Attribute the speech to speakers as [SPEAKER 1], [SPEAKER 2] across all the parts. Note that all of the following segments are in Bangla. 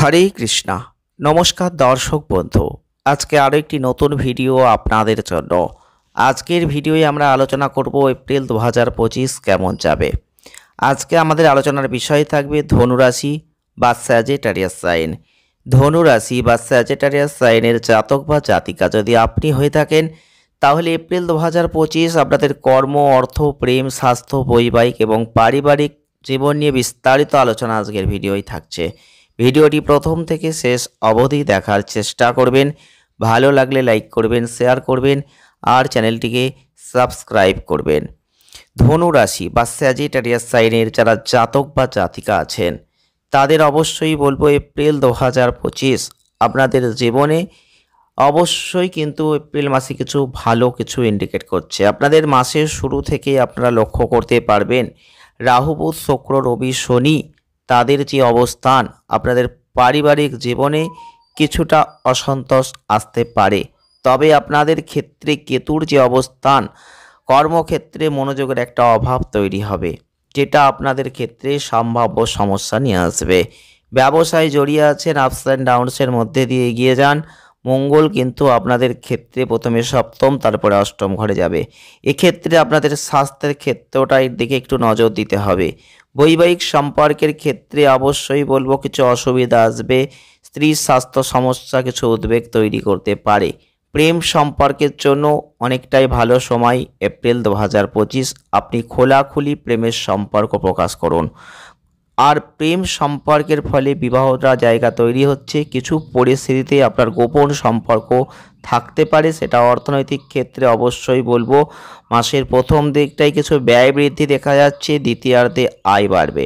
[SPEAKER 1] হরে কৃষ্ণা। নমস্কার দর্শক বন্ধু, আজকে আরও একটি নতুন ভিডিও আপনাদের জন্য। আজকের ভিডিওয়ে আমরা আলোচনা করব এপ্রিল 2025 কেমন যাবে। আজকে আমাদের আলোচনার বিষয় থাকবে ধনুরাশি বা স্যাজিটারিয়াস সাইন। ধনুরাশি বা স্যাজিটারিয়াস সাইনের জাতক বা জাতিকা যদি আপনি হয়ে থাকেন, তাহলে এপ্রিল 2025 আপনাদের কর্ম, অর্থ, প্রেম, স্বাস্থ্য, বৈবাহিক এবং পারিবারিক জীবন নিয়ে বিস্তারিত আলোচনা আজকের ভিডিওই থাকছে। ভিডিওটি প্রথম থেকে শেষ অবধি দেখার চেষ্টা করবেন। ভালো লাগলে লাইক করবেন, শেয়ার করবেন আর চ্যানেলটিকে সাবস্ক্রাইব করবেন। ধনু রাশি বা স্যাজিটারিয়াস সাইনের যারা জাতক বা জাতিকা আছেন, তাদের অবশ্যই বলবো এপ্রিল 2025 আপনাদের জীবনে অবশ্যই কিন্তু এপ্রিল মাসে কিছু ভালো কিছু ইন্ডিকেট করছে। আপনাদের মাসের শুরু থেকে আপনারা লক্ষ্য করতে পারবেন রাহু, বুধ, শুক্র, রবি, শনি তাদের যে অবস্থান আপনাদের পারিবারিক জীবনে কিছুটা অসন্তোষ আসতে পারে। তবে আপনাদের ক্ষেত্রে কেতুর যে অবস্থান, কর্মক্ষেত্রে মনোযোগের একটা অভাব তৈরি হবে, যেটা আপনাদের ক্ষেত্রে সম্ভাব্য সমস্যা নিয়ে আসবে। ব্যবসায় জড়িয়ে আছেন, আপস অ্যান্ড ডাউনসের মধ্যে দিয়ে এগিয়ে যান। মঙ্গল কিন্তু আপনাদের ক্ষেত্রে প্রথমে সপ্তম, তারপরে অষ্টম ঘরে যাবে। এক্ষেত্রে আপনাদের স্বাস্থ্যের ক্ষেত্রটার দিকে একটু নজর দিতে হবে। বৈবাহিক সম্পর্কের ক্ষেত্রে অবশ্যই বলবো কিছু অসুবিধা আসবে। স্ত্রীর স্বাস্থ্য সমস্যা কিছু উদ্বেগ তৈরি করতে পারে। প্রেম সম্পর্কের জন্য অনেকটাই ভালো সময় এপ্রিল 2025। আপনি খোলাখুলি প্রেমের সম্পর্ক প্রকাশ করুন। আর প্রেম সম্পর্কের ফলে বিবাহটা জায়গা তৈরি হচ্ছে। কিছু পরিস্থিতিতে আপনার গোপন সম্পর্ক থাকতে পারে, সেটা অর্থনৈতিক ক্ষেত্রে অবশ্যই বলবো মাসের প্রথম দিকটাই কিছু ব্যয় বৃদ্ধি দেখা যাচ্ছে, দ্বিতীয়ার্ধে আয় বাড়বে।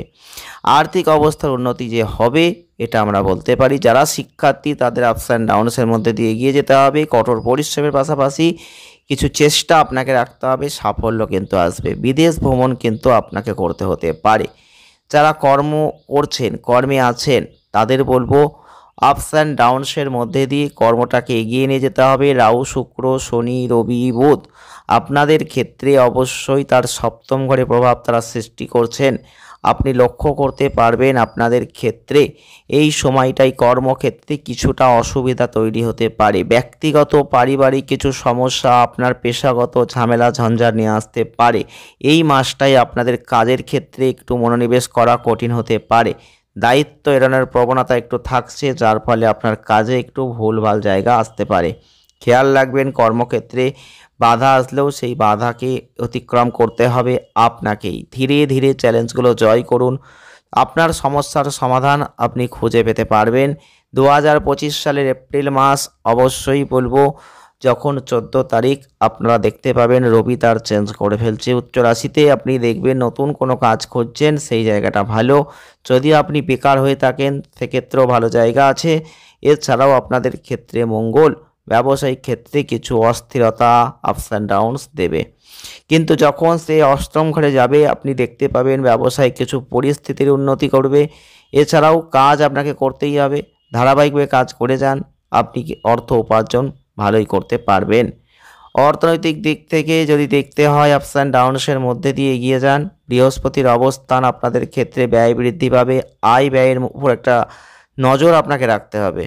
[SPEAKER 1] আর্থিক অবস্থার উন্নতি যে হবে এটা আমরা বলতে পারি। যারা শিক্ষার্থী তাদের আপস অ্যান্ড ডাউনসের মধ্যে দিয়ে এগিয়ে যেতে হবে। কঠোর পরিশ্রমের পাশাপাশি কিছু চেষ্টা আপনাকে রাখতে হবে, সাফল্য কিন্তু আসবে। বিদেশ ভ্রমণ কিন্তু আপনাকে করতে হতে পারে। যারা কর্ম করছেন, কর্মে আছেন, তাদের বলবো আপস অ্যান্ড ডাউনসের মধ্যে দিয়ে কর্মটাকে এগিয়ে নিয়ে যেতে হবে। রাহু, শুক্র, শনি, রবি, বুধ আপনাদের ক্ষেত্রে অবশ্যই তার সপ্তম ঘরে প্রভাব তারা সৃষ্টি করছেন। আপনি লক্ষ্য করতে পারবেন আপনাদের ক্ষেত্রে এই সময়টাই কর্মক্ষেত্রে কিছুটা অসুবিধা তৈরি হতে পারে। ব্যক্তিগত পারিবারিক কিছু সমস্যা, আপনার পেশাগত ঝামেলা ঝঞ্ঝাট নিয়ে আসতে পারে। এই মাসটাই আপনাদের কাজের ক্ষেত্রে একটু মনোনিবেশ করা কঠিন হতে পারে। দায়িত্ব এড়ানোর প্রবণতা একটু থাকছে, যার ফলে আপনার কাজে একটু ভুলভাল জায়গা আসতে পারে। খেয়াল রাখবেন কর্মক্ষেত্রে বাধা আসলেও সেই বাধাকে অতিক্রম করতে হবে আপনাকেই। ধীরে ধীরে চ্যালেঞ্জগুলো জয় করুন, আপনার সমস্যার সমাধান আপনি খুঁজে পেতে পারবেন। 2025 সালের এপ্রিল মাস অবশ্যই বলবো যখন 14 তারিখ আপনারা দেখতে পাবেন রবি তার চেঞ্জ করে ফেলছে উচ্চ রাশিতে। আপনি দেখবেন নতুন কোনো কাজ খুঁজছেন, সেই জায়গাটা ভালো। যদি আপনি বেকার হয়ে থাকেন সেক্ষেত্রেও ভালো জায়গা আছে। এছাড়াও আপনাদের ক্ষেত্রে মঙ্গল ব্যবসায়িক ক্ষেত্রে কিছু অস্থিরতা, আপস অ্যান্ড ডাউনস দেবে। কিন্তু যখন সে অষ্টম ঘরে যাবে আপনি দেখতে পাবেন ব্যবসায় কিছু পরিস্থিতির উন্নতি করবে। এছাড়াও কাজ আপনাকে করতেই হবে, ধারাবাহিকভাবে কাজ করে যান, আপনি অর্থ উপার্জন ভালোই করতে পারবেন। অর্থনৈতিক দিক থেকে যদি দেখতে হয় আপস অ্যান্ড ডাউনসের মধ্যে দিয়ে এগিয়ে যান। বৃহস্পতির অবস্থান আপনাদের ক্ষেত্রে ব্যয় বৃদ্ধি পাবে, আয় ব্যয়ের উপর একটা নজর আপনাকে রাখতে হবে।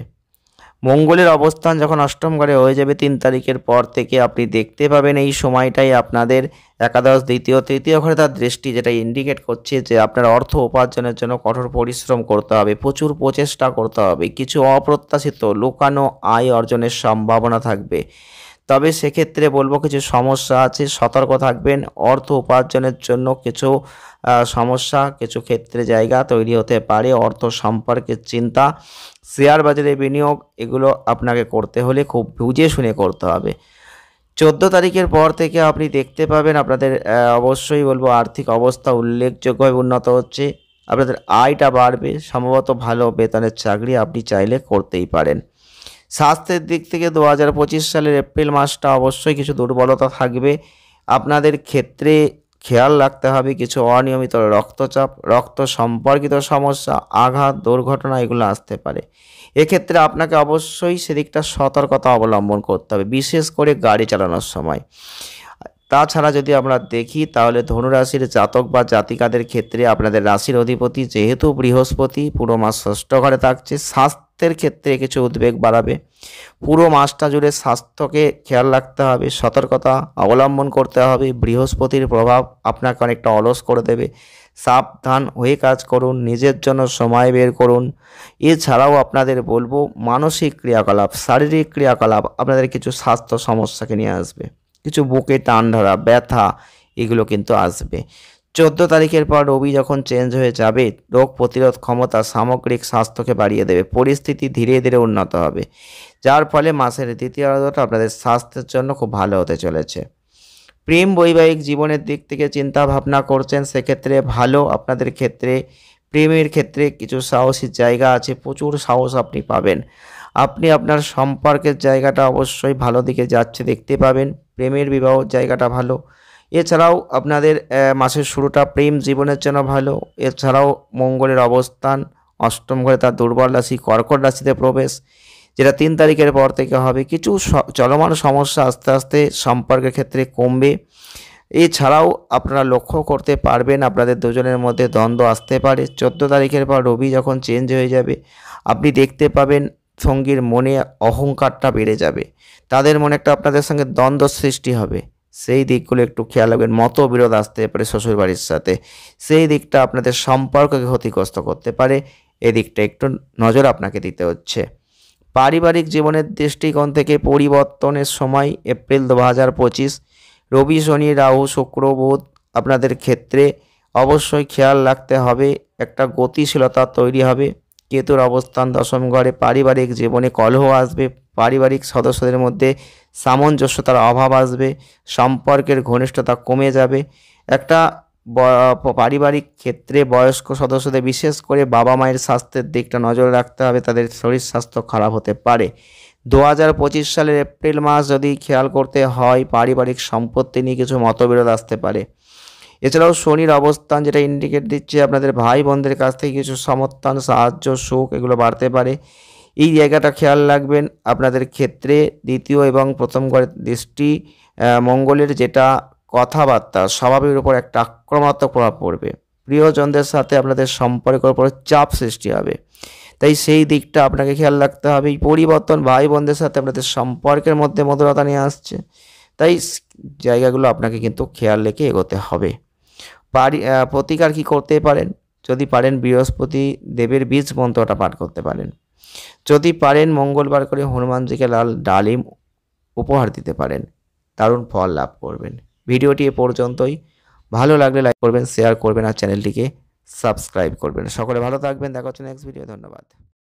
[SPEAKER 1] মঙ্গলের অবস্থান যখন অষ্টম ঘরে হয়ে যাবে 3 তারিখের পর থেকে আপনি দেখতে পাবেন এই সময়টাই আপনাদের একাদশ, দ্বিতীয়, তৃতীয় ঘরে তার দৃষ্টি, যেটা ইন্ডিকেট করছে যে আপনার অর্থ উপার্জনের জন্য কঠোর পরিশ্রম করতে হবে, প্রচুর প্রচেষ্টা করতে হবে। কিছু অপ্রত্যাশিত লুকানো আয় অর্জনের সম্ভাবনা থাকবে। তবে সেক্ষেত্রে বলবো কিছু সমস্যা আছে, সতর্ক থাকবেন। অর্থ উপার্জনের জন্য কিছু সমস্যা, কিছু ক্ষেত্রে জায়গা তৈরি হতে পারে। অর্থ সম্পর্কের চিন্তা, শেয়ার বাজারে বিনিয়োগ, এগুলো আপনাকে করতে হলে খুব বুঝে শুনে করতে হবে। 14 তারিখের পর থেকে আপনি দেখতে পাবেন আপনাদের অবশ্যই বলবো আর্থিক অবস্থা উল্লেখযোগ্যভাবে উন্নত হচ্ছে। আপনাদের আয়টা বাড়বে, সম্ভবত ভালো বেতনের চাকরি আপনি চাইলে করতেই পারেন। স্বাস্থ্যের দিক থেকে 2025 সালের এপ্রিল মাসটা অবশ্যই কিছু দুর্বলতা থাকবে। আপনাদের ক্ষেত্রে খেয়াল রাখতে হবে কিছু অনিয়মিত রক্তচাপ, রক্ত সম্পর্কিত সমস্যা, আঘাত, দুর্ঘটনা এগুলো আসতে পারে। এক্ষেত্রে আপনাকে অবশ্যই সেদিকটা সতর্কতা অবলম্বন করতে হবে, বিশেষ করে গাড়ি চালানোর সময়। তাছাড়া যদি আমরা দেখি তাহলে ধনুরাশির জাতক বা জাতিকাদের ক্ষেত্রে আপনাদের রাশির অধিপতি যেহেতু বৃহস্পতি পুরো মাস ষষ্ঠ ঘরে থাকছে, স্বাস্থ্যের ক্ষেত্রে কিছু উদ্বেগ বাড়াবে। পুরো মাসটা জুড়ে স্বাস্থ্যকে খেয়াল রাখতে হবে, সতর্কতা অবলম্বন করতে হবে। বৃহস্পতির প্রভাব আপনাকে অনেকটা অলস করে দেবে। সাবধান হয়ে কাজ করুন, নিজের জন্য সময় বের করুন। এছাড়াও আপনাদের বলবো মানসিক ক্রিয়াকলাপ, শারীরিক ক্রিয়াকলাপ আপনাদের কিছু স্বাস্থ্য সমস্যাকে নিয়ে আসবে। কিছু বুকে টান ধরা, ব্যথা এগুলো কিন্তু আসবে। 14 তারিখের পর রবি যখন চেঞ্জ হয়ে যাবে, রোগ প্রতিরোধ ক্ষমতা, সামগ্রিক স্বাস্থ্যকে বাড়িয়ে দেবে। পরিস্থিতি ধীরে ধীরে উন্নত হবে, যার ফলে মাসের দ্বিতীয়ার্ধটা আপনাদের স্বাস্থ্যের জন্য খুব ভালো হতে চলেছে। প্রেম বৈবাহিক জীবনের দিক থেকে চিন্তা ভাবনা করছেন, সেক্ষেত্রে ভালো। আপনাদের ক্ষেত্রে প্রেমের ক্ষেত্রে কিছু সাহসী জায়গা আছে, প্রচুর সাহস আপনি পাবেন। আপনি আপনার সম্পর্কের জায়গাটা অবশ্যই ভালো দিকে যাচ্ছে দেখতে পাবেন। প্রেমের বিবাহ জায়গাটা ভালো। এছাড়াও আপনাদের মাসের শুরুটা প্রেম জীবনের জন্য ভালো। এছাড়াও মঙ্গলের অবস্থান অষ্টম ঘরে, তার দুর্বল রাশি কর্কট রাশিতে প্রবেশ, যেটা 3 তারিখের পর থেকে হবে। কিছু চলমান সমস্যা আস্তে আস্তে সম্পর্কের ক্ষেত্রে কমবে। এছাড়াও আপনারা লক্ষ্য করতে পারবেন আপনাদের দুজনের মধ্যে দ্বন্দ্ব আসতে পারে। 14 তারিখের পর রবি যখন চেঞ্জ হয়ে যাবে, আপনি দেখতে পাবেন সঙ্গীর মনে অহংকারটা বেড়ে যাবে। তাদের মনে একটা আপনাদের সঙ্গে দ্বন্দ্ব সৃষ্টি হবে। সেই দিকগুলো একটু খেয়াল রাখবেন। মতবিরোধ আসতে পারে শ্বশুরবাড়ির সাথে, সেই দিকটা আপনাদের সম্পর্ককে ক্ষতিগ্রস্ত করতে পারে। এদিকটা একটু নজর আপনাকে দিতে হচ্ছে। পারিবারিক জীবনের দৃষ্টিকোণ থেকে পরিবর্তনের সময় এপ্রিল 2025। রবি শনি রাহু শুক্র বুধ আপনাদের ক্ষেত্রে অবশ্যই খেয়াল রাখতে হবে, একটা গতিশীলতা তৈরি হবে। কেতুর অবস্থান দশম ঘরে, পারিবারিক জীবনে কলহ আসবে, পারিবারিক সদস্যদের মধ্যে সামঞ্জস্যতার অভাব আসবে, সম্পর্কের ঘনিষ্ঠতা কমে যাবে। একটা পারিবারিক ক্ষেত্রে বয়স্ক সদস্যদের বিশেষ করে বাবা মায়ের স্বাস্থ্যের দিকটা নজর রাখতে হবে, তাদের শরীর স্বাস্থ্য খারাপ হতে পারে। 2025 সালের এপ্রিল মাস যদি খেয়াল করতে হয়, পারিবারিক সম্পত্তি নিয়ে কিছু মতবিরোধ আসতে পারে। এছাড়াও শনির অবস্থান যেটা ইন্ডিকেট দিচ্ছে আপনাদের ভাই বোনদের কাছ থেকে কিছু সমর্থন, সাহায্য, সুখ এগুলো বাড়তে পারে। এই জায়গাটা খেয়াল রাখবেন। আপনাদের ক্ষেত্রে দ্বিতীয় এবং প্রথম ঘরের দৃষ্টি মঙ্গলের, যেটা কথাবার্তা স্বভাবের উপর একটা আক্রমণাত্মক প্রভাব পড়বে। প্রিয়জনদের সাথে আপনাদের সম্পর্কের উপর চাপ সৃষ্টি হবে, তাই সেই দিকটা আপনাকে খেয়াল রাখতে হবে। এই পরিবর্তন ভাই বোনদের সাথে আপনাদের সম্পর্কের মধ্যে মধুরতা নিয়ে আসছে, তাই জায়গাগুলো আপনাকে কিন্তু খেয়াল রেখে এগোতে হবে। প্রতিকার কি করতে পারেন? যদি পারেন বৃহস্পতি দেবের বীজ মন্ত্রটা পাঠ করতে পারেন। যদি পারেন মঙ্গলবার করে হনুমানজিকে লাল ডালিম উপহার দিতে পারেন, দারুণ ফল লাভ করবেন। ভিডিওটি এ পর্যন্তই। ভালো লাগলে লাইক করবেন, শেয়ার করবেন আর চ্যানেলটিকে সাবস্ক্রাইব করবেন। সকলে ভালো থাকবেন, দেখা হচ্ছে নেক্সট ভিডিও। ধন্যবাদ।